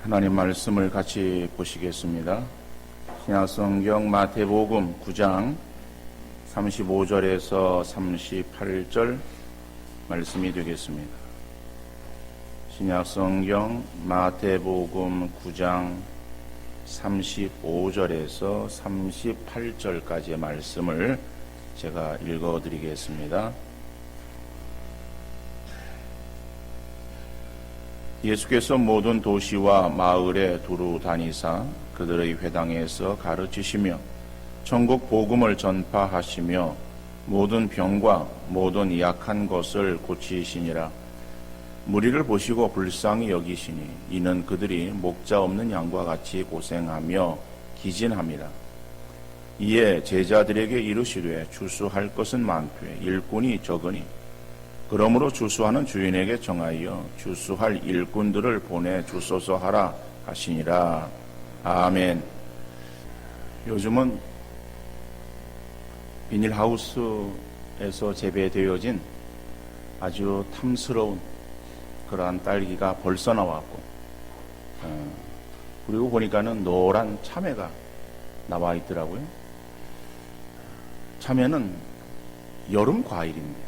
하나님 말씀을 같이 보시겠습니다. 신약성경 마태복음 9장 35절에서 38절 말씀이 되겠습니다. 신약성경 마태복음 9장 35절에서 38절까지의 말씀을 제가 읽어드리겠습니다. 예수께서 모든 도시와 마을에 두루 다니사 그들의 회당에서 가르치시며 천국 복음을 전파하시며 모든 병과 모든 약한 것을 고치시니라. 무리를 보시고 불쌍히 여기시니 이는 그들이 목자 없는 양과 같이 고생하며 기진함이라. 이에 제자들에게 이르시되 추수할 것은 많되 일꾼이 적으니 그러므로 추수하는 주인에게 정하여 추수할 일꾼들을 보내 주소서 하라 하시니라. 아멘. 요즘은 비닐하우스에서 재배되어진 아주 탐스러운 그러한 딸기가 벌써 나왔고, 그리고 보니까는 노란 참외가 나와 있더라고요. 참외는 여름 과일입니다.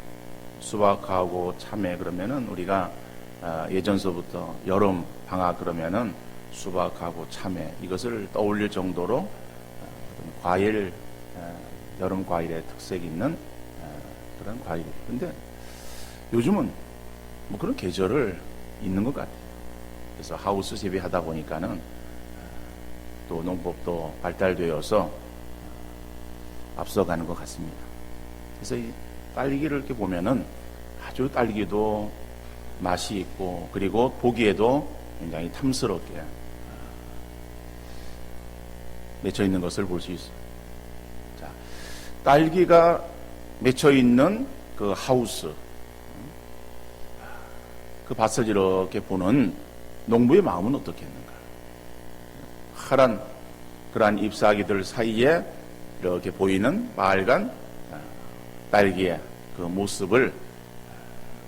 수박하고 참외 그러면은 우리가 예전서부터 여름 방학 그러면은 수박하고 참외 이것을 떠올릴 정도로 과일, 여름 과일의 특색이 있는 그런 과일이에요. 근데 요즘은 뭐 그런 계절을 있는 것 같아요. 그래서 하우스 재배하다 보니까는 또 농법도 발달되어서 앞서가는 것 같습니다. 그래서 이 딸기를 이렇게 보면은 아주 딸기도 맛이 있고 그리고 보기에도 굉장히 탐스럽게 맺혀 있는 것을 볼 수 있어요. 자, 딸기가 맺혀 있는 그 하우스, 그 밭을 이렇게 보는 농부의 마음은 어떻겠는가? 파란 그러한 잎사귀들 사이에 이렇게 보이는 빨간 딸기의 그 모습을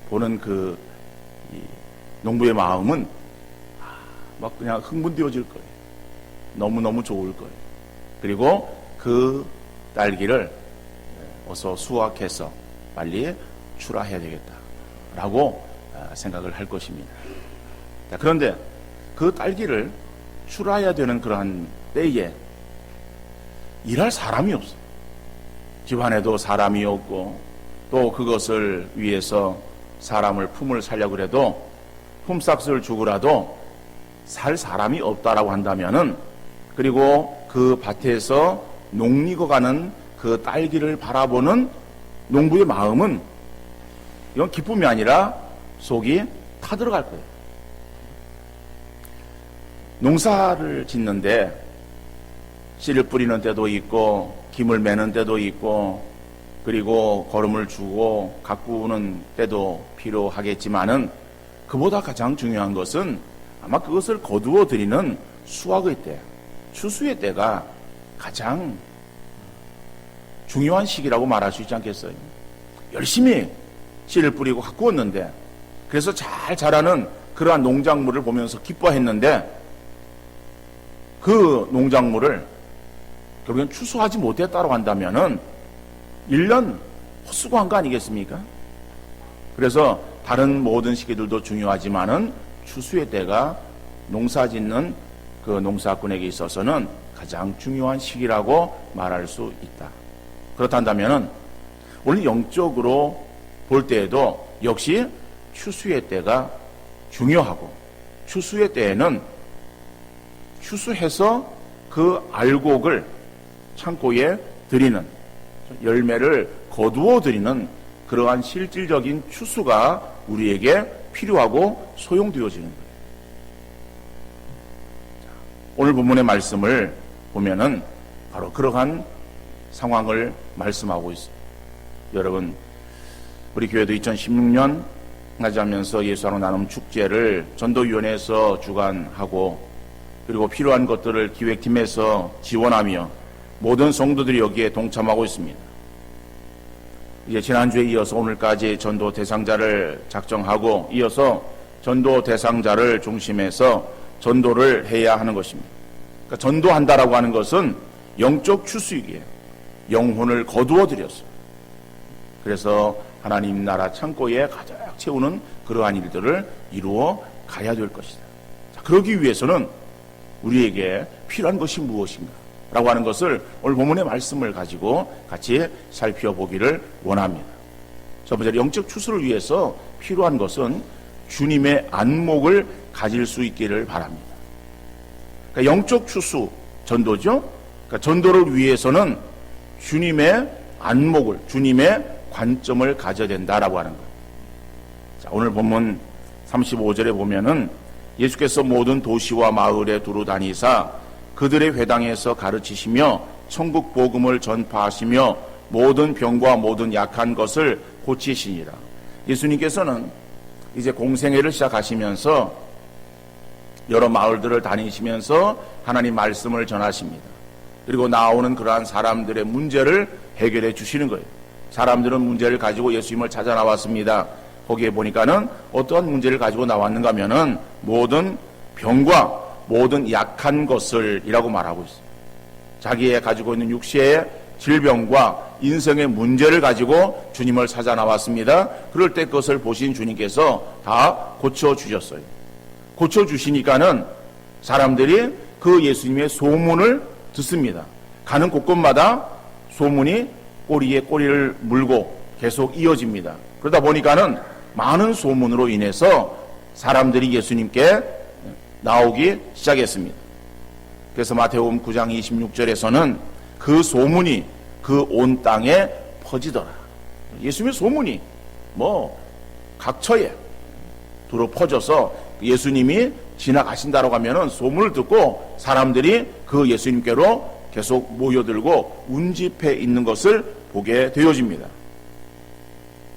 보는 그 농부의 마음은 막 그냥 흥분되어질 거예요. 너무너무 좋을 거예요. 그리고 그 딸기를 어서 수확해서 빨리 출하해야 되겠다라고 생각을 할 것입니다. 그런데 그 딸기를 출하해야 되는 그러한 때에 일할 사람이 없어요. 집안에도 사람이 없고 또 그것을 위해서 사람을 품을 살려고 해도 품삯을 주고라도 살 사람이 없다라고 한다면은, 그리고 그 밭에서 농익어가는 그 딸기를 바라보는 농부의 마음은 이건 기쁨이 아니라 속이 타들어갈 거예요. 농사를 짓는데 씨를 뿌리는 때도 있고 김을 매는 때도 있고 그리고 거름을 주고 가꾸는 때도 필요하겠지만은 그보다 가장 중요한 것은 아마 그것을 거두어 드리는 수확의 때, 추수의 때가 가장 중요한 시기라고 말할 수 있지 않겠어요? 열심히 씨를 뿌리고 가꾸었는데, 그래서 잘 자라는 그러한 농작물을 보면서 기뻐했는데 그 농작물을 결국엔 추수하지 못했다고 한다면은 1년 헛수고한 거 아니겠습니까? 그래서 다른 모든 시기들도 중요하지만은 추수의 때가 농사 짓는 그 농사꾼에게 있어서는 가장 중요한 시기라고 말할 수 있다. 그렇단다면은 오늘 영적으로 볼 때에도 역시 추수의 때가 중요하고, 추수의 때에는 추수해서 그 알곡을 창고에 드리는, 열매를 거두어 드리는 그러한 실질적인 추수가 우리에게 필요하고 소용되어지는 거예요. 오늘 본문의 말씀을 보면은 바로 그러한 상황을 말씀하고 있습니다. 여러분, 우리 교회도 2016년 맞이하면서 예수하러 나눔 축제를 전도위원회에서 주관하고, 그리고 필요한 것들을 기획팀에서 지원하며 모든 성도들이 여기에 동참하고 있습니다. 이제 지난주에 이어서 오늘까지 전도 대상자를 작정하고, 이어서 전도 대상자를 중심해서 전도를 해야 하는 것입니다. 그러니까 전도한다라고 하는 것은 영적 추수이기에 영혼을 거두어 들였어요. 그래서 하나님 나라 창고에 가득 채우는 그러한 일들을 이루어 가야 될 것이다. 자, 그러기 위해서는 우리에게 필요한 것이 무엇인가 라고 하는 것을 오늘 본문의 말씀을 가지고 같이 살펴보기를 원합니다. 첫 번째, 영적 추수를 위해서 필요한 것은 주님의 안목을 가질 수 있기를 바랍니다. 그러니까 영적 추수, 전도죠. 그러니까 전도를 위해서는 주님의 안목을, 주님의 관점을 가져야 된다라고 하는 거예요. 자, 오늘 본문 35절에 보면은 예수께서 모든 도시와 마을에 두루 다니사 그들의 회당에서 가르치시며 천국 복음을 전파하시며 모든 병과 모든 약한 것을 고치시니라. 예수님께서는 이제 공생애를 시작하시면서 여러 마을들을 다니시면서 하나님 말씀을 전하십니다. 그리고 나오는 그러한 사람들의 문제를 해결해 주시는 거예요. 사람들은 문제를 가지고 예수님을 찾아 나왔습니다. 거기에 보니까는 어떠한 문제를 가지고 나왔는가 하면은 모든 병과 모든 약한 것을 이라고 말하고 있어요. 자기의 가지고 있는 육체의 질병과 인생의 문제를 가지고 주님을 찾아 나왔습니다. 그럴 때 그것을 보신 주님께서 다 고쳐주셨어요. 고쳐주시니까는 사람들이 그 예수님의 소문을 듣습니다. 가는 곳곳마다 소문이 꼬리에 꼬리를 물고 계속 이어집니다. 그러다 보니까는 많은 소문으로 인해서 사람들이 예수님께 나오기 시작했습니다. 그래서 마태복음 9장 26절에서는 그 소문이 그 온 땅에 퍼지더라. 예수님의 소문이 각처에 두루 퍼져서 예수님이 지나가신다라고 하면은 소문을 듣고 사람들이 그 예수님께로 계속 모여들고 운집해 있는 것을 보게 되어집니다.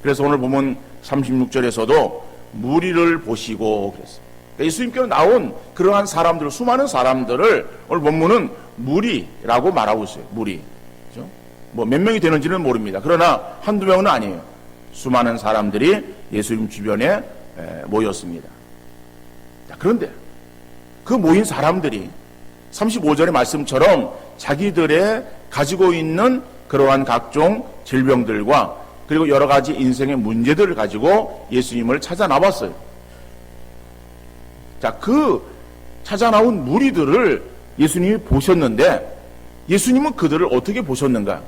그래서 오늘 보면 36절에서도 무리를 보시고 그랬어요. 그러니까 예수님께로 나온 그러한 사람들, 수많은 사람들을 오늘 본문은 무리라고 말하고 있어요. 무리. 그렇죠? 몇 명이 되는지는 모릅니다. 그러나 한두 명은 아니에요. 수많은 사람들이 예수님 주변에 모였습니다. 자, 그런데 그 모인 사람들이 35절의 말씀처럼 자기들의 가지고 있는 그러한 각종 질병들과 그리고 여러 가지 인생의 문제들을 가지고 예수님을 찾아 나왔어요. 자, 그 찾아 나온 무리들을 예수님이 보셨는데 예수님은 그들을 어떻게 보셨는가?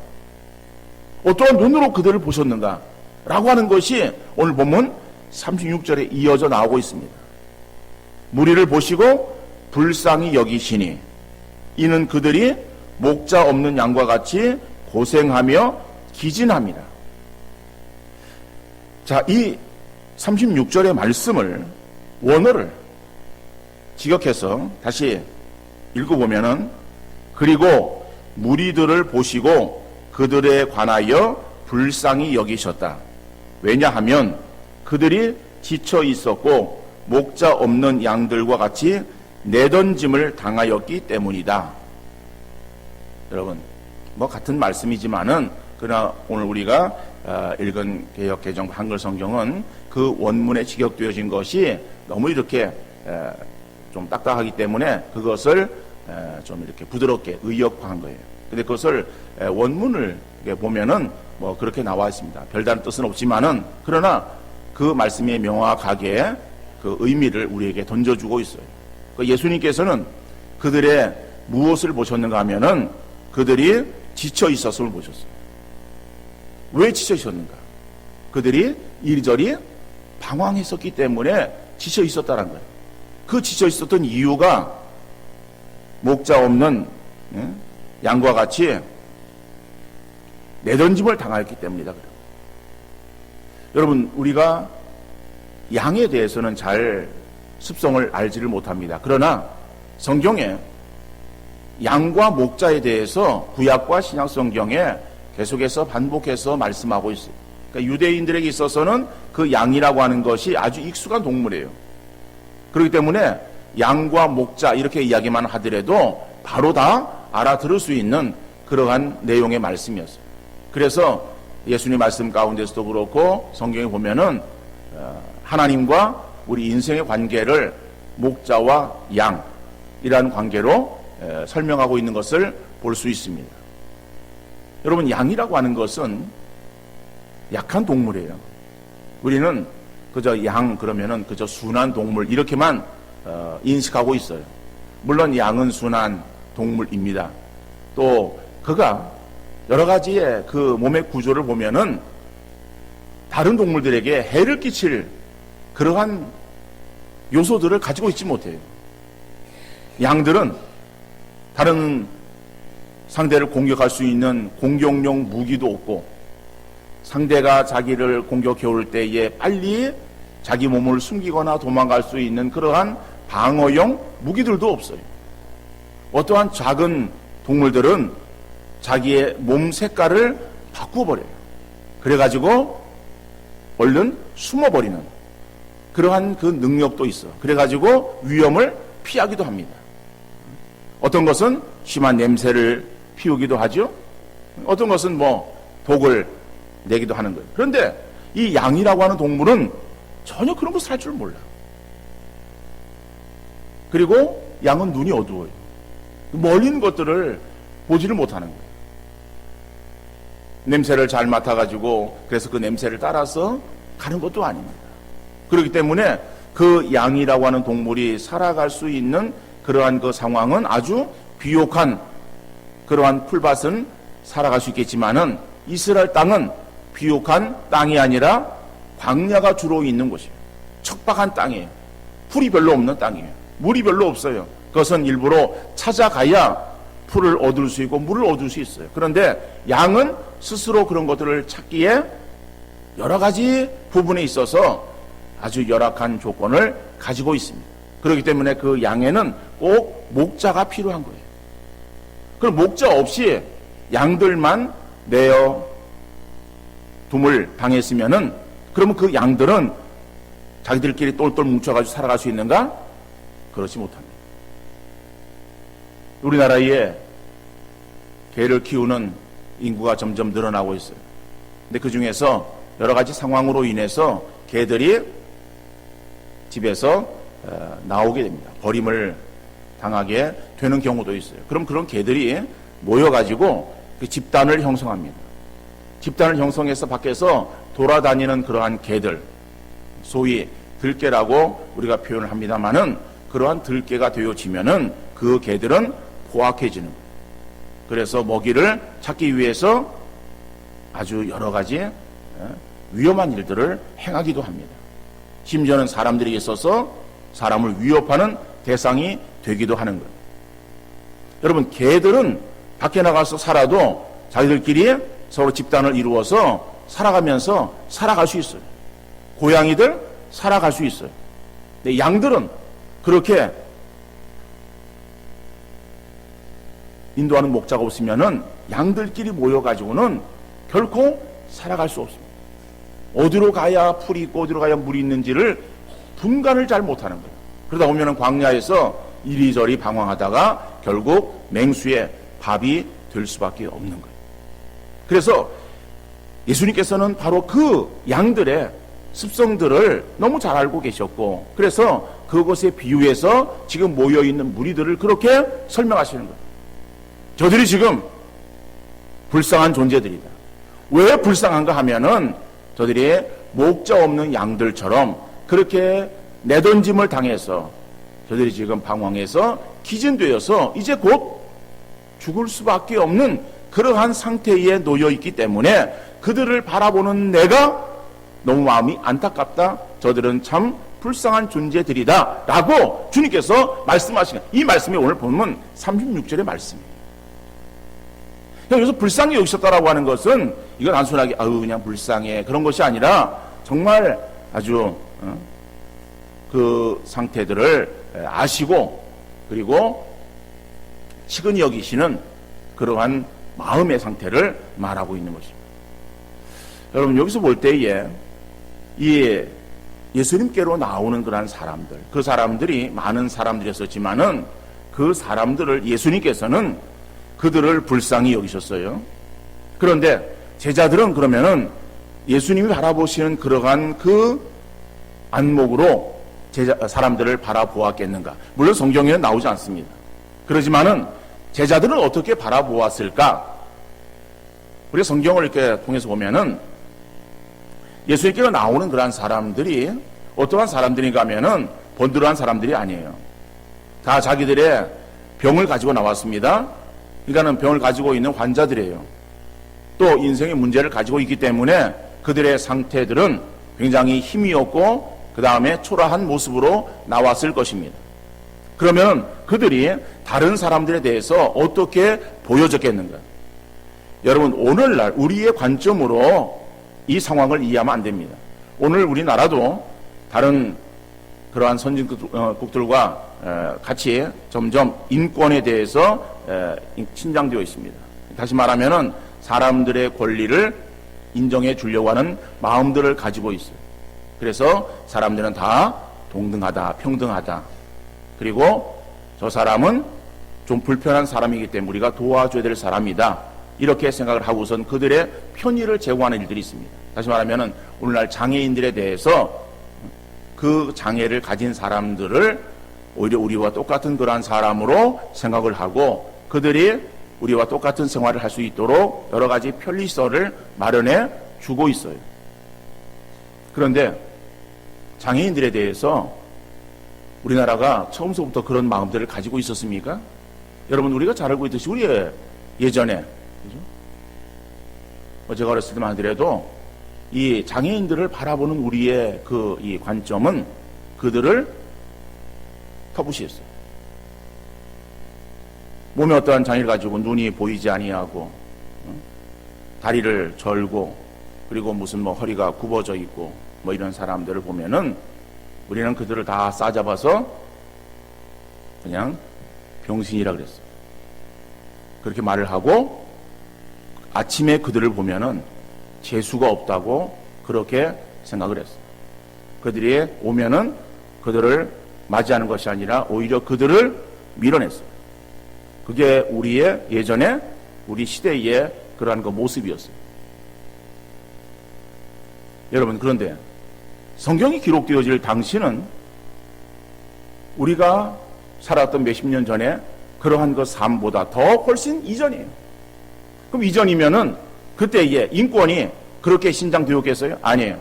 어떠한 눈으로 그들을 보셨는가? 라고 하는 것이 오늘 보면 36절에 이어져 나오고 있습니다. 무리를 보시고 불쌍히 여기시니 이는 그들이 목자 없는 양과 같이 고생하며 기진합니다. 자, 이 36절의 말씀을 원어를 직역해서 다시 읽어보면은 그리고 무리들을 보시고 그들에 관하여 불쌍히 여기셨다. 왜냐하면 그들이 지쳐 있었고 목자 없는 양들과 같이 내던짐을 당하였기 때문이다. 여러분, 같은 말씀이지만은 그러나 오늘 우리가 읽은 개역 개정 한글 성경은 그 원문에 직역되어진 것이 너무 이렇게 좀 딱딱하기 때문에 그것을 좀 이렇게 부드럽게 의역화한 거예요. 근데 그것을 원문을 보면은 그렇게 나와 있습니다. 별다른 뜻은 없지만은 그러나 그 말씀이 명확하게 그 의미를 우리에게 던져주고 있어요. 예수님께서는 그들의 무엇을 보셨는가 하면은 그들이 지쳐 있었음을 보셨어요. 왜 지쳐 있었는가? 그들이 이리저리 방황했었기 때문에 지쳐 있었다는 거예요. 그 지쳐 있었던 이유가 목자 없는 양과 같이 내던짐을 당하였기 때문이다. 여러분, 우리가 양에 대해서는 잘 습성을 알지를 못합니다. 그러나 성경에 양과 목자에 대해서 구약과 신약 성경에 계속해서 반복해서 말씀하고 있어요. 그러니까 유대인들에게 있어서는 그 양이라고 하는 것이 아주 익숙한 동물이에요. 그렇기 때문에 양과 목자 이렇게 이야기만 하더라도 바로 다 알아들을 수 있는 그러한 내용의 말씀이었어요. 그래서 예수님 말씀 가운데서도 그렇고 성경에 보면은 하나님과 우리 인생의 관계를 목자와 양이라는 관계로 설명하고 있는 것을 볼 수 있습니다. 여러분, 양이라고 하는 것은 약한 동물이에요. 우리는 그저 양 그러면은 그저 순한 동물 이렇게만 인식하고 있어요. 물론 양은 순한 동물입니다. 또 그가 여러 가지의 그 몸의 구조를 보면은 다른 동물들에게 해를 끼칠 그러한 요소들을 가지고 있지 못해요. 양들은 다른 상대를 공격할 수 있는 공격용 무기도 없고, 상대가 자기를 공격해 올 때에 빨리 자기 몸을 숨기거나 도망갈 수 있는 그러한 방어용 무기들도 없어요. 어떠한 작은 동물들은 자기의 몸 색깔을 바꾸어버려요. 그래가지고 얼른 숨어버리는 그러한 그 능력도 있어. 그래가지고 위험을 피하기도 합니다. 어떤 것은 심한 냄새를 피우기도 하죠. 어떤 것은 뭐 독을 내기도 하는 거예요. 그런데 이 양이라고 하는 동물은 전혀 그런 것을 할 줄 몰라. 그리고 양은 눈이 어두워요. 멀리 있는 것들을 보지를 못하는 거예요. 냄새를 잘 맡아가지고 그래서 그 냄새를 따라서 가는 것도 아닙니다. 그렇기 때문에 그 양이라고 하는 동물이 살아갈 수 있는 그러한 그 상황은 아주 비옥한 그러한 풀밭은 살아갈 수 있겠지만은 이스라엘 땅은 비옥한 땅이 아니라 광야가 주로 있는 곳이에요. 척박한 땅이에요. 풀이 별로 없는 땅이에요. 물이 별로 없어요. 그것은 일부러 찾아가야 풀을 얻을 수 있고 물을 얻을 수 있어요. 그런데 양은 스스로 그런 것들을 찾기에 여러 가지 부분에 있어서 아주 열악한 조건을 가지고 있습니다. 그렇기 때문에 그 양에는 꼭 목자가 필요한 거예요. 그럼 목자 없이 양들만 내어 둠을 당했으면은 그러면 그 양들은 자기들끼리 똘똘 뭉쳐가지고 살아갈 수 있는가? 그렇지 못합니다. 우리나라에 개를 키우는 인구가 점점 늘어나고 있어요. 근데 그 중에서 여러 가지 상황으로 인해서 개들이 집에서 나오게 됩니다. 버림을 당하게 되는 경우도 있어요. 그럼 그런 개들이 모여가지고 그 집단을 형성합니다. 집단을 형성해서 밖에서 돌아다니는 그러한 개들, 소위 들개라고 우리가 표현을 합니다만은 그러한 들개가 되어지면은 그 개들은 포악해지는 거예요. 그래서 먹이를 찾기 위해서 아주 여러 가지 위험한 일들을 행하기도 합니다. 심지어는 사람들에게 있어서 사람을 위협하는 대상이 되기도 하는 거예요. 여러분, 개들은 밖에 나가서 살아도 자기들끼리 서로 집단을 이루어서 살아가면서 살아갈 수 있어요. 고양이들 살아갈 수 있어요. 근데 양들은 그렇게 인도하는 목자가 없으면은 양들끼리 모여가지고는 결코 살아갈 수 없습니다. 어디로 가야 풀이 있고 어디로 가야 물이 있는지를 분간을 잘 못하는 거예요. 그러다 보면은 광야에서 이리저리 방황하다가 결국 맹수의 밥이 될 수밖에 없는 거예요. 그래서 예수님께서는 바로 그 양들의 습성들을 너무 잘 알고 계셨고, 그래서 그것에 비유해서 지금 모여있는 무리들을 그렇게 설명하시는 거예요. 저들이 지금 불쌍한 존재들이다. 왜 불쌍한가 하면은 저들이 목자 없는 양들처럼 그렇게 내던짐을 당해서 저들이 지금 방황해서 기진되어서 이제 곧 죽을 수밖에 없는 그러한 상태에 놓여 있기 때문에 그들을 바라보는 내가 너무 마음이 안타깝다. 저들은 참 불쌍한 존재들이다 라고 주님께서 말씀하시는, 이 말씀이 오늘 보면 36절의 말씀이에요. 여기서 불쌍히 여기셨다라고 하는 것은 이건 단순하게 아유 그냥 불쌍해 그런 것이 아니라 정말 아주 그 상태들을 아시고 그리고 치근히 여기시는 그러한 마음의 상태를 말하고 있는 것입니다. 여러분, 여기서 볼 때에 이 예수님께로 나오는 그러한 사람들, 그 사람들이 많은 사람들이었지만은 그 사람들을 예수님께서는 그들을 불쌍히 여기셨어요. 그런데 제자들은 그러면은 예수님이 바라보시는 그러한 그 안목으로 사람들을 바라보았겠는가? 물론 성경에는 나오지 않습니다. 그러지만은 제자들은 어떻게 바라보았을까? 우리가 성경을 이렇게 통해서 보면은 예수님께로 나오는 그러한 사람들이 어떠한 사람들인가 하면은 번들어한 사람들이 아니에요. 다 자기들의 병을 가지고 나왔습니다. 그러니까는 병을 가지고 있는 환자들이에요. 또 인생의 문제를 가지고 있기 때문에 그들의 상태들은 굉장히 힘이 없고 그 다음에 초라한 모습으로 나왔을 것입니다. 그러면 그들이 다른 사람들에 대해서 어떻게 보여졌겠는가? 여러분, 오늘날 우리의 관점으로 이 상황을 이해하면 안 됩니다. 오늘 우리나라도 다른 그러한 선진국들과 같이 점점 인권에 대해서 신장되어 있습니다. 다시 말하면은 사람들의 권리를 인정해 주려고 하는 마음들을 가지고 있어요. 그래서 사람들은 다 동등하다, 평등하다. 그리고 저 사람은 좀 불편한 사람이기 때문에 우리가 도와줘야 될 사람이다. 이렇게 생각을 하고선 그들의 편의를 제공하는 일들이 있습니다. 다시 말하면은 오늘날 장애인들에 대해서 그 장애를 가진 사람들을 오히려 우리와 똑같은 그러한 사람으로 생각을 하고 그들이 우리와 똑같은 생활을 할 수 있도록 여러 가지 편리시설을 마련해 주고 있어요. 그런데 장애인들에 대해서 우리나라가 처음서부터 그런 마음들을 가지고 있었습니까? 여러분, 우리가 잘 알고 있듯이 우리의 예전에, 그죠? 제가 어렸을 때만 하더라도 이 장애인들을 바라보는 우리의 이 관점은 그들을 터부시했어요. 몸에 어떠한 장애를 가지고 눈이 보이지 아니하고 다리를 절고 그리고 무슨 허리가 굽어져 있고 이런 사람들을 보면은 우리는 그들을 다 싸잡아서 그냥 병신이라 그랬어요. 그렇게 말을 하고 아침에 그들을 보면은 재수가 없다고 그렇게 생각을 했어요. 그들이 오면은 그들을 맞이하는 것이 아니라 오히려 그들을 밀어냈어요. 그게 우리의 예전에 우리 시대의 그러한 모습이었어요. 여러분, 그런데 성경이 기록되어질 당시는 우리가 살았던 몇십 년 전에 그러한 삶보다 더 훨씬 이전이에요. 그럼 이전이면은 그때의 인권이 그렇게 신장되었겠어요? 아니에요.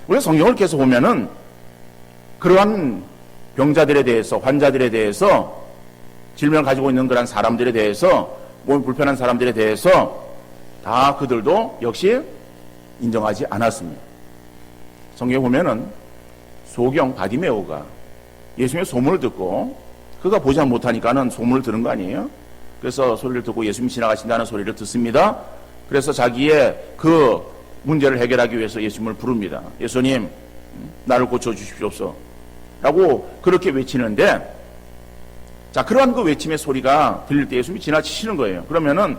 우리가 성경을 계속 보면은 그러한 병자들에 대해서, 환자들에 대해서, 질병을 가지고 있는 그런 사람들에 대해서, 몸이 불편한 사람들에 대해서 다 그들도 역시 인정하지 않았습니다. 성경에 보면은 소경 바디메오가 예수님의 소문을 듣고 그가 보지 못하니까는 소문을 들은 거 아니에요? 그래서 소리를 듣고 예수님이 지나가신다는 소리를 듣습니다. 그래서 자기의 그 문제를 해결하기 위해서 예수님을 부릅니다. 예수님, 나를 고쳐주십시오. 라고 그렇게 외치는데, 자, 그러한 그 외침의 소리가 들릴 때 예수님이 지나치시는 거예요. 그러면은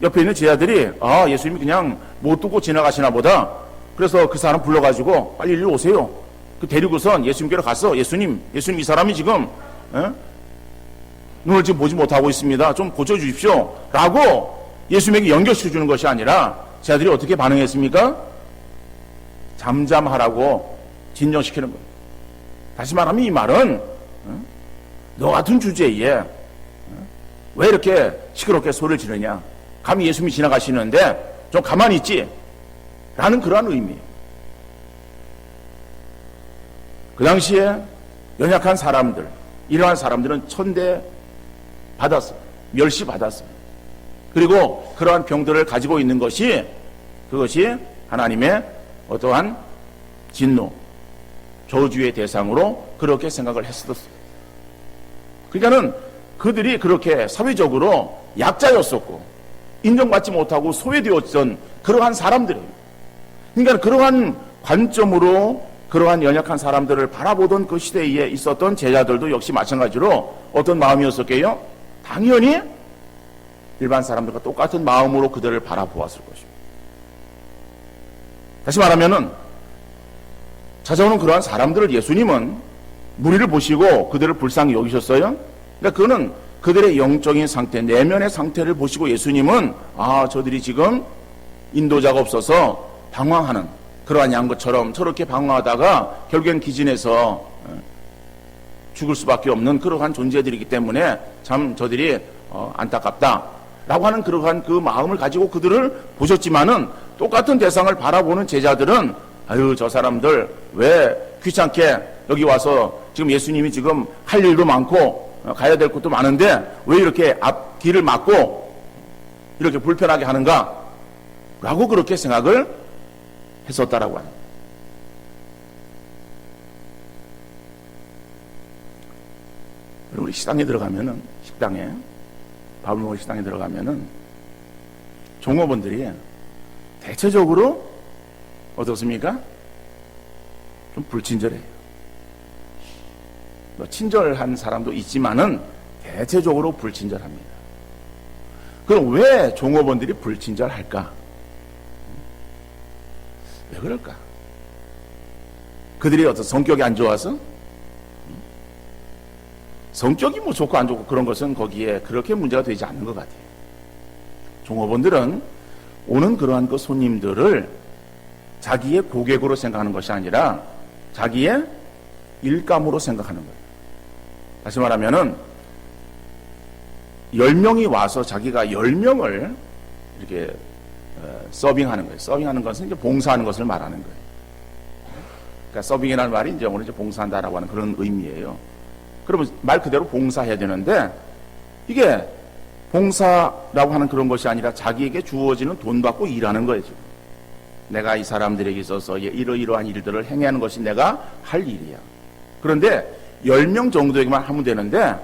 옆에 있는 제자들이, 아, 예수님이 그냥 못 듣고 지나가시나 보다. 그래서 그 사람 불러가지고 빨리 일로 오세요. 그 데리고선 예수님께로 가서 예수님 이 사람이 지금 눈을 지금 보지 못하고 있습니다. 좀 고쳐주십시오. 라고 예수님에게 연결시켜 주는 것이 아니라 제자들이 어떻게 반응했습니까? 잠잠하라고 진정시키는 거예요. 다시 말하면 이 말은 너 같은 주제에 왜 이렇게 시끄럽게 소리를 지르냐? 감히 예수님이 지나가시는데 좀 가만히 있지? 라는 그러한 의미예요. 그 당시에 연약한 사람들, 이러한 사람들은 천대 받았어요. 멸시 받았어요. 그리고 그러한 병들을 가지고 있는 것이 그것이 하나님의 어떠한 진노, 저주의 대상으로 그렇게 생각을 했었어요. 그러니까는 그들이 그렇게 사회적으로 약자였었고 인정받지 못하고 소외되었던 그러한 사람들이에요. 그러니까 그러한 관점으로 그러한 연약한 사람들을 바라보던 그 시대에 있었던 제자들도 역시 마찬가지로 어떤 마음이었을까요? 당연히 일반 사람들과 똑같은 마음으로 그들을 바라보았을 것입니다. 다시 말하면은 찾아오는 그러한 사람들을 예수님은 무리를 보시고 그들을 불쌍히 여기셨어요. 그러니까 그거는 그들의 영적인 상태, 내면의 상태를 보시고 예수님은 아, 저들이 지금 인도자가 없어서 방황하는 그러한 양것처럼 저렇게 방황하다가 결국엔 기진해서 죽을 수밖에 없는 그러한 존재들이기 때문에 참 저들이 안타깝다라고 하는 그러한 그 마음을 가지고 그들을 보셨지만은 똑같은 대상을 바라보는 제자들은 아유 저 사람들 왜 귀찮게 여기 와서 지금 예수님이 지금 할 일도 많고 가야 될 곳도 많은데 왜 이렇게 앞길을 막고 이렇게 불편하게 하는가 라고 그렇게 생각을 했었다라고 합니다. 우리 식당에 들어가면은 밥을 먹을 식당에 들어가면은 종업원들이 대체적으로 어떻습니까? 좀 불친절해요. 친절한 사람도 있지만은 대체적으로 불친절합니다. 그럼 왜 종업원들이 불친절할까? 왜 그럴까? 그들이 어떤 성격이 안 좋아서? 성격이 뭐 좋고 안 좋고 그런 것은 거기에 그렇게 문제가 되지 않는 것 같아요. 종업원들은 오는 그러한 그 손님들을 자기의 고객으로 생각하는 것이 아니라 자기의 일감으로 생각하는 거예요. 다시 말하면은 10명이 와서 자기가 10명을 이렇게 서빙하는 거예요. 서빙하는 것은 이제 봉사하는 것을 말하는 거예요. 그러니까 서빙이라는 말이 이제 오늘 이제 봉사한다라고 하는 그런 의미예요. 그러면 말 그대로 봉사해야 되는데 이게 봉사라고 하는 그런 것이 아니라 자기에게 주어지는 돈 받고 일하는 거예요. 지금. 내가 이 사람들에게 있어서 이러이러한 일들을 행하는 것이 내가 할 일이야. 그런데 10명 정도에게만 하면 되는데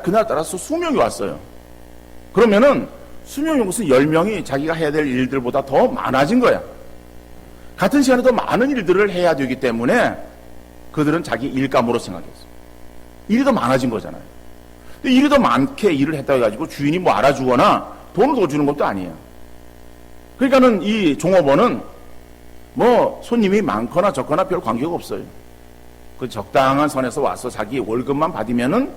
그날 따라서 수명이 왔어요. 그러면은 수명이 무슨 10명이 자기가 해야 될 일들보다 더 많아진 거야. 같은 시간에 더 많은 일들을 해야 되기 때문에 그들은 자기 일감으로 생각했어. 일이 더 많아진 거잖아요. 근데 일이 더 많게 일을 했다고 해가지고 주인이 뭐 알아주거나 돈을 더 주는 것도 아니에요. 그러니까는 이 종업원은 뭐 손님이 많거나 적거나 별 관계가 없어요. 그 적당한 선에서 와서 자기 월급만 받으면은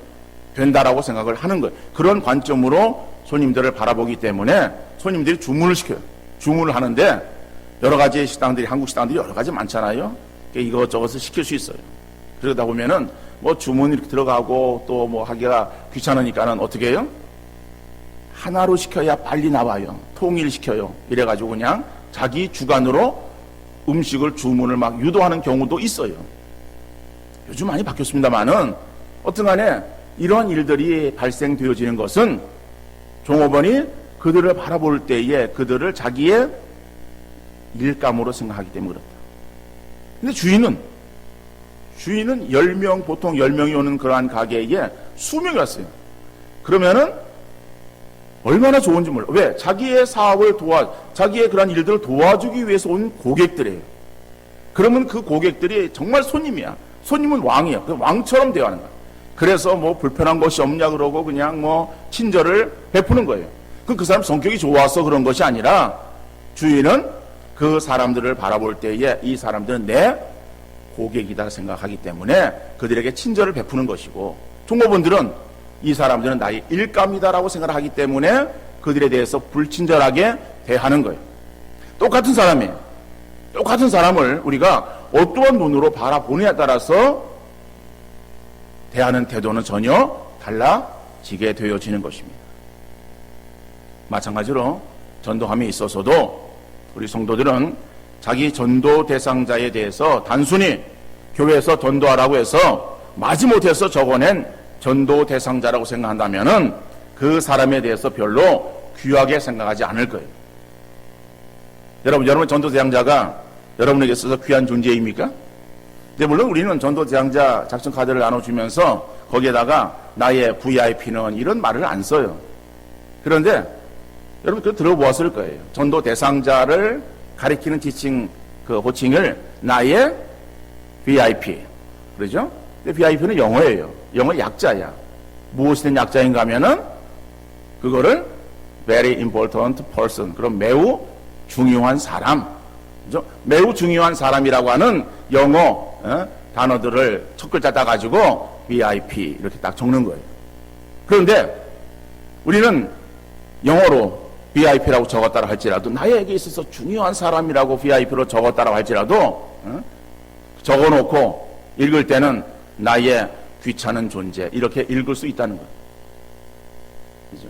된다라고 생각을 하는 거예요. 그런 관점으로 손님들을 바라보기 때문에 손님들이 주문을 시켜요. 주문을 하는데 여러 가지 식당들이, 한국 식당들이 여러 가지 많잖아요. 이것저것을 시킬 수 있어요. 그러다 보면은 뭐 주문 이렇게 들어가고 또 뭐 하기가 귀찮으니까는 어떻게 해요? 하나로 시켜야 빨리 나와요. 통일시켜요. 이래가지고 그냥 자기 주관으로 음식을 주문을 막 유도하는 경우도 있어요. 요즘 많이 바뀌었습니다만은 어떤 간에 이러한 일들이 발생되어지는 것은 종업원이 그들을 바라볼 때에 그들을 자기의 일감으로 생각하기 때문에 그렇다. 근데 주인은 10명, 보통 10명이 오는 그러한 가게에 수명이 왔어요. 그러면은 얼마나 좋은지 몰라. 왜? 자기의 사업을 자기의 그런 일들을 도와주기 위해서 온 고객들이에요. 그러면 그 고객들이 정말 손님이야. 손님은 왕이야. 왕처럼 대하는 거야. 그래서 뭐 불편한 것이 없냐 그러고 그냥 뭐 친절을 베푸는 거예요. 그 사람 성격이 좋아서 그런 것이 아니라 주인은 그 사람들을 바라볼 때에 이 사람들은 내 고객이다 생각하기 때문에 그들에게 친절을 베푸는 것이고, 종업원들은 이 사람들은 나의 일감이다라고 생각을 하기 때문에 그들에 대해서 불친절하게 대하는 거예요. 똑같은 사람이에요. 똑같은 사람을 우리가 어떠한 눈으로 바라보느냐에 따라서 대하는 태도는 전혀 달라지게 되어지는 것입니다. 마찬가지로 전도함에 있어서도 우리 성도들은 자기 전도 대상자에 대해서 단순히 교회에서 전도하라고 해서 마지못해서 적어낸 전도 대상자라고 생각한다면은 그 사람에 대해서 별로 귀하게 생각하지 않을 거예요. 여러분 전도 대상자가 여러분에게 있어서 귀한 존재입니까? 근데 물론 우리는 전도 대상자 작성 카드를 나눠주면서 거기에다가 나의 VIP는 이런 말을 안 써요. 그런데 여러분 그거 들어보았을 거예요. 전도 대상자를 가리키는 호칭을 나의 VIP. 그러죠? 근데 VIP는 영어예요. 영어 약자야. 무엇이 된 약자인가 하면은 그거를 very important person. 그럼 매우 중요한 사람. 그죠? 매우 중요한 사람이라고 하는 영어 단어들을 첫 글자 따가지고 VIP 이렇게 딱 적는 거예요. 그런데 우리는 영어로 VIP라고 적었다고 할지라도 나에게 있어서 중요한 사람이라고 VIP로 적었다고 할지라도 적어놓고 읽을 때는 나의 귀찮은 존재, 이렇게 읽을 수 있다는 거예요. 그죠?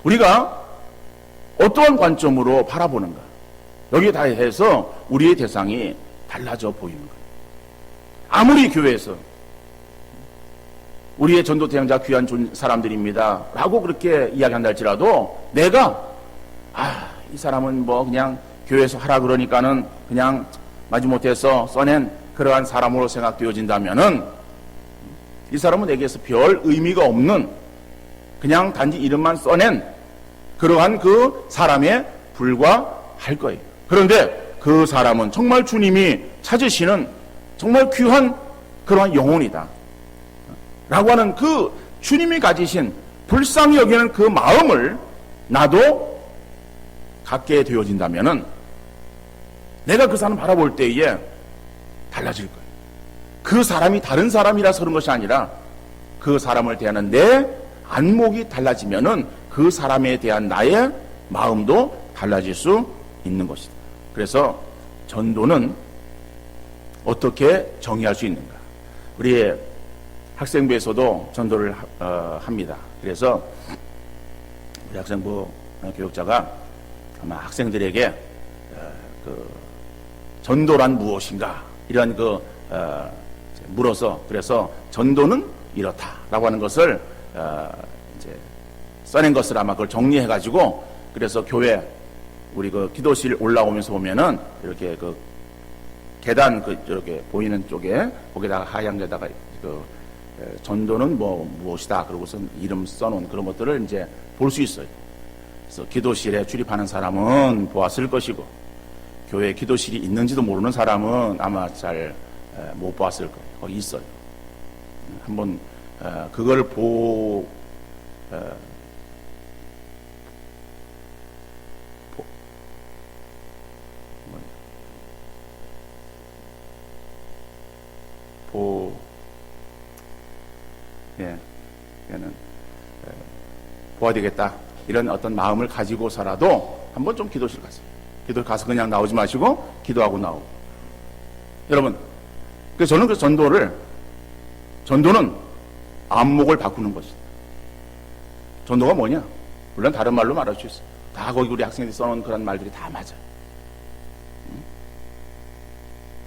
우리가 어떠한 관점으로 바라보는가, 여기에 대해서 우리의 대상이 달라져 보이는 거예요. 아무리 교회에서 우리의 전도 대행자 귀한 사람들입니다 라고 그렇게 이야기한다 할지라도, 내가 이 사람은 뭐 그냥 교회에서 하라 그러니까는 그냥 마지못해서 써낸 그러한 사람으로 생각되어진다면은, 이 사람은 내게서 별 의미가 없는, 그냥 단지 이름만 써낸 그러한 그 사람에 불과할 거예요. 그런데 그 사람은 정말 주님이 찾으시는 정말 귀한 그러한 영혼이다 라고 하는 그 주님이 가지신 불쌍히 여기는 그 마음을 나도 갖게 되어진다면은, 내가 그 사람 바라볼 때에 달라질 거예요. 그 사람이 다른 사람이라서 그런 것이 아니라, 그 사람을 대하는 내 안목이 달라지면은 그 사람에 대한 나의 마음도 달라질 수 있는 것이다. 그래서 전도는 어떻게 정의할 수 있는가? 우리 학생부에서도 전도를 합니다. 그래서 우리 학생부 교육자가 아마 학생들에게 그 전도란 무엇인가 이런 물어서, 그래서 전도는 이렇다라고 하는 것을 이제 써낸 것을 아마 그걸 정리해 가지고, 그래서 교회 우리 그 기도실 올라오면서 보면은 이렇게 그 계단 이렇게 보이는 쪽에 거기다가 하얀 데다가 전도는 무엇이다 그러고서 이름 써놓은 그런 것들을 이제 볼 수 있어요. 그래서 기도실에 출입하는 사람은 보았을 것이고, 교회 기도실이 있는지도 모르는 사람은 아마 잘 못 보았을 거예요. 거기 있어요. 한번 그걸 얘는 보아야 되겠다 이런 어떤 마음을 가지고서라도 한번 좀 기도실 가세요. 기도 가서 그냥 나오지 마시고 기도하고 나오고. 여러분, 그래서 저는 그 전도는 안목을 바꾸는 것이다. 전도가 뭐냐? 물론 다른 말로 말할 수 있어요. 다 거기 우리 학생들이 써놓은 그런 말들이 다 맞아요.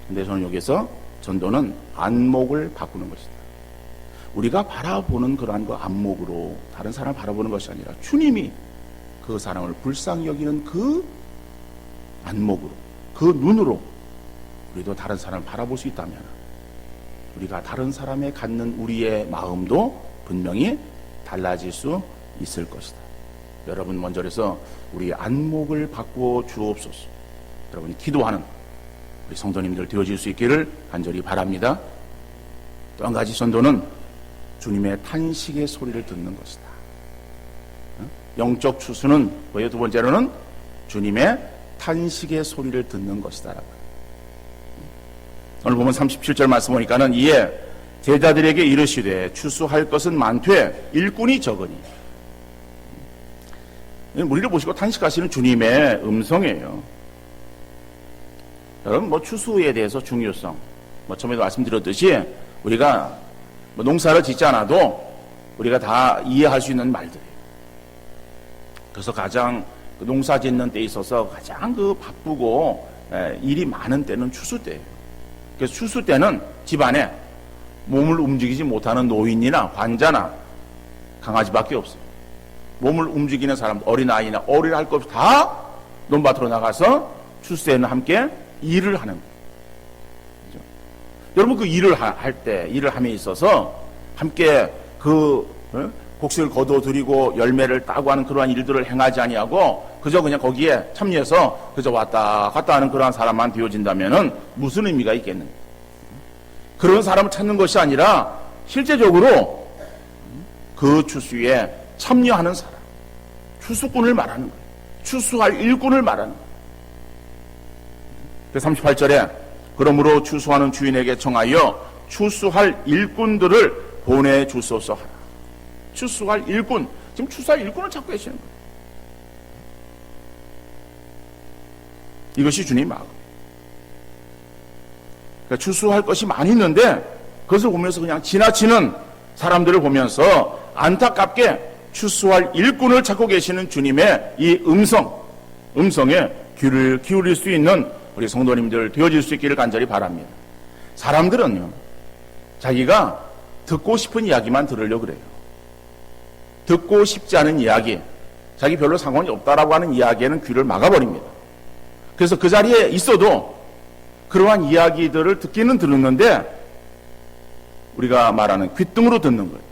근데 저는 여기서 전도는 안목을 바꾸는 것이다. 우리가 바라보는 그러한 그 안목으로 다른 사람을 바라보는 것이 아니라, 주님이 그 사람을 불쌍히 여기는 그 안목으로, 그 눈으로 우리도 다른 사람을 바라볼 수 있다면, 우리가 다른 사람에 갖는 우리의 마음도 분명히 달라질 수 있을 것이다. 여러분, 먼저 그래서 우리 안목을 바꾸어 주옵소서. 여러분이 기도하는 우리 성도님들 되어질 수 있기를 간절히 바랍니다. 또 한 가지 전도는 주님의 탄식의 소리를 듣는 것이다. 영적 추수는 뭐예요? 두 번째로는 주님의 탄식의 소리를 듣는 것이다. 오늘 보면 37절 말씀 보니까는, 이에 제자들에게 이르시되 추수할 것은 많되 일꾼이 적으니. 우리를 보시고 탄식하시는 주님의 음성이에요. 여러분, 추수에 대해서 중요성, 처음에도 말씀드렸듯이 우리가 농사를 짓지 않아도 우리가 다 이해할 수 있는 말들이에요. 그래서 가장 농사 짓는 때 있어서 가장 바쁘고 일이 많은 때는 추수 때예요. 그래서 추수 때는 집안에 몸을 움직이지 못하는 노인이나 환자나 강아지밖에 없어요. 몸을 움직이는 사람, 어린아이나 어릴 할 것 없이 다 논밭으로 나가서 추수에는 함께 일을 하는 거예요. 그렇죠? 여러분, 그 일을 할 때, 일을 함에 있어서 함께 곡식을 거둬들이고 열매를 따고 하는 그러한 일들을 행하지 아니하고 그저 그냥 거기에 참여해서 그저 왔다 갔다 하는 그러한 사람만 되어진다면은 무슨 의미가 있겠는가? 그런 사람을 찾는 것이 아니라 실제적으로 그 추수에 참여하는 사람, 추수꾼을 말하는 거예요. 추수할 일꾼을 말하는 거예요. 38절에 그러므로 추수하는 주인에게 청하여 추수할 일꾼들을 보내주소서 하라. 추수할 일꾼, 지금 추수할 일꾼을 찾고 계시는 거예요. 이것이 주님 마음. 그러니까 추수할 것이 많이 있는데 그것을 보면서 그냥 지나치는 사람들을 보면서 안타깝게 추수할 일꾼을 찾고 계시는 주님의 이 음성에 귀를 기울일 수 있는 우리 성도님들 되어질 수 있기를 간절히 바랍니다. 사람들은요, 자기가 듣고 싶은 이야기만 들으려고 그래요. 듣고 싶지 않은 이야기, 자기 별로 상관이 없다라고 하는 이야기에는 귀를 막아버립니다. 그래서 그 자리에 있어도 그러한 이야기들을 듣기는 들었는데 우리가 말하는 귓등으로 듣는 거예요.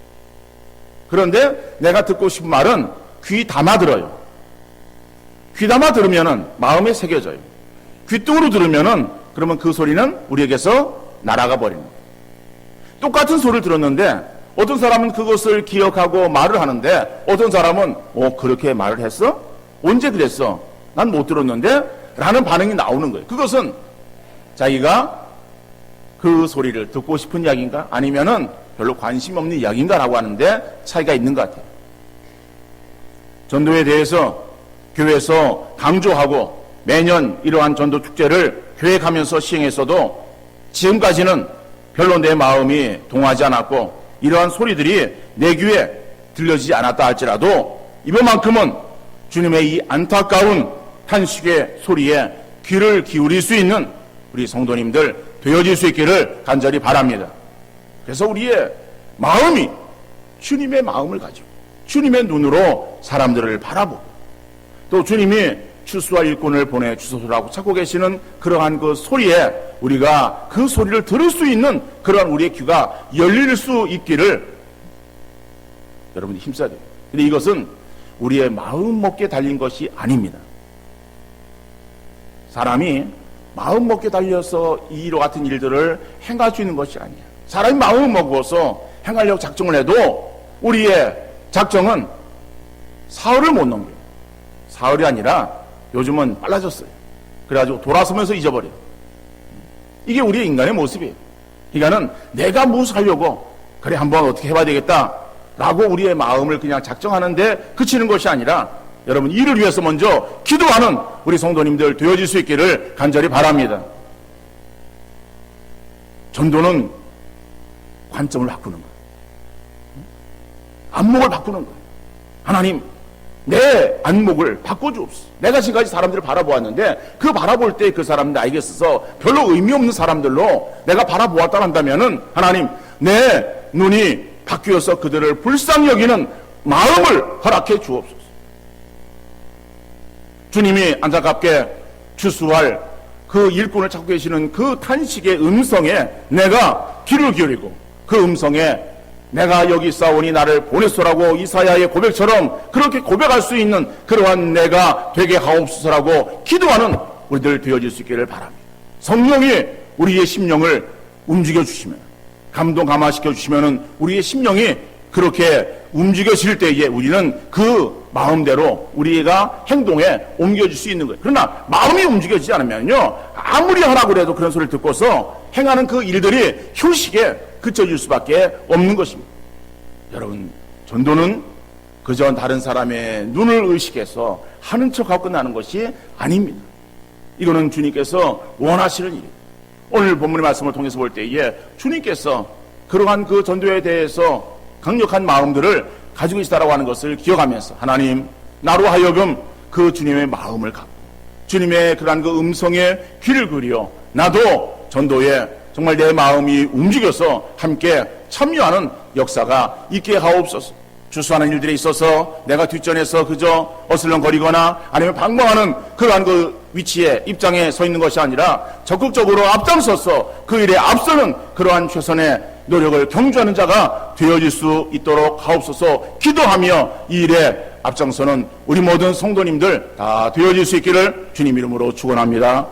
그런데 내가 듣고 싶은 말은 귀 담아 들어요. 귀 담아 들으면은 마음에 새겨져요. 귓등으로 들으면은 그러면 그 소리는 우리에게서 날아가 버리는 거예요. 똑같은 소리를 들었는데 어떤 사람은 그것을 기억하고 말을 하는데 어떤 사람은 그렇게 말을 했어? 언제 그랬어? 난 못 들었는데? 라는 반응이 나오는 거예요. 그것은 자기가 그 소리를 듣고 싶은 이야기인가? 아니면은 별로 관심 없는 이야기인가? 라고 하는데 차이가 있는 것 같아요. 전도에 대해서 교회에서 강조하고 매년 이러한 전도 축제를 계획하면서 시행했어도 지금까지는 별로 내 마음이 동하지 않았고 이러한 소리들이 내 귀에 들려지지 않았다 할지라도 이번만큼은 주님의 이 안타까운 탄식의 소리에 귀를 기울일 수 있는 우리 성도님들 되어질 수 있기를 간절히 바랍니다. 그래서 우리의 마음이 주님의 마음을 가지고 주님의 눈으로 사람들을 바라보고 또 주님이 추수할 일꾼을 보내주소서라고 찾고 계시는 그러한 그 소리에 우리가 그 소리를 들을 수 있는 그러한 우리의 귀가 열릴 수 있기를 여러분이 힘써야 돼요. 근데 이것은 우리의 마음 먹기에 달린 것이 아닙니다. 사람이 마음 먹기에 달려서 이와 같은 일들을 행할 수 있는 것이 아니에요. 사람이 마음을 먹어서 행하려고 작정을 해도 우리의 작정은 사흘을 못 넘겨요. 사흘이 아니라 요즘은 빨라졌어요. 그래가지고 돌아서면서 잊어버려요. 이게 우리의 인간의 모습이에요. 그러니까는 내가 무엇을 하려고 그래 한번 어떻게 해봐야 되겠다 라고 우리의 마음을 그냥 작정하는데 그치는 것이 아니라 여러분 이를 위해서 먼저 기도하는 우리 성도님들 되어질 수 있기를 간절히 바랍니다. 전도는 관점을 바꾸는 거예요. 안목을 바꾸는 거예요. 하나님 내 안목을 바꿔주옵소서. 내가 지금까지 사람들을 바라보았는데 그 바라볼 때 그 사람들 나에게 있어서 별로 의미 없는 사람들로 내가 바라보았다 한다면은 하나님 내 눈이 바뀌어서 그들을 불쌍히 여기는 마음을 허락해 주옵소서. 주님이 안타깝게 추수할 그 일꾼을 찾고 계시는 그 탄식의 음성에 내가 귀를 기울이고 그 음성에 내가 여기 있사오니 나를 보냈소라고 이사야의 고백처럼 그렇게 고백할 수 있는 그러한 내가 되게 하옵소서라고 기도하는 우리들 되어질 수 있기를 바랍니다. 성령이 우리의 심령을 움직여 주시면 감동 감화시켜 주시면 우리의 심령이 그렇게 움직여질 때에 우리는 그 마음대로 우리가 행동에 옮겨질 수 있는 거예요. 그러나 마음이 움직여지지 않으면요 아무리 하라고 해도 그런 소리를 듣고서 행하는 그 일들이 휴식에 그쳐질 수밖에 없는 것입니다. 여러분 전도는 그저 다른 사람의 눈을 의식해서 하는 척하고 끝나는 것이 아닙니다. 이거는 주님께서 원하시는 일이에요. 오늘 본문의 말씀을 통해서 볼 때에 주님께서 그러한 그 전도에 대해서 강력한 마음들을 가지고 계시다라고 하는 것을 기억하면서 하나님 나로 하여금 그 주님의 마음을 갖고 주님의 그러한 그 음성에 귀를 기울여 나도 전도에 정말 내 마음이 움직여서 함께 참여하는 역사가 있게 하옵소서. 주수하는 일들에 있어서 내가 뒷전에서 그저 어슬렁거리거나 아니면 방황하는 그러한 그 위치에 입장에 서 있는 것이 아니라 적극적으로 앞장서서 그 일에 앞서는 그러한 최선의 노력을 경주하는 자가 되어질 수 있도록 하옵소서. 기도하며 이 일에 앞장서는 우리 모든 성도님들 다 되어질 수 있기를 주님 이름으로 축원합니다.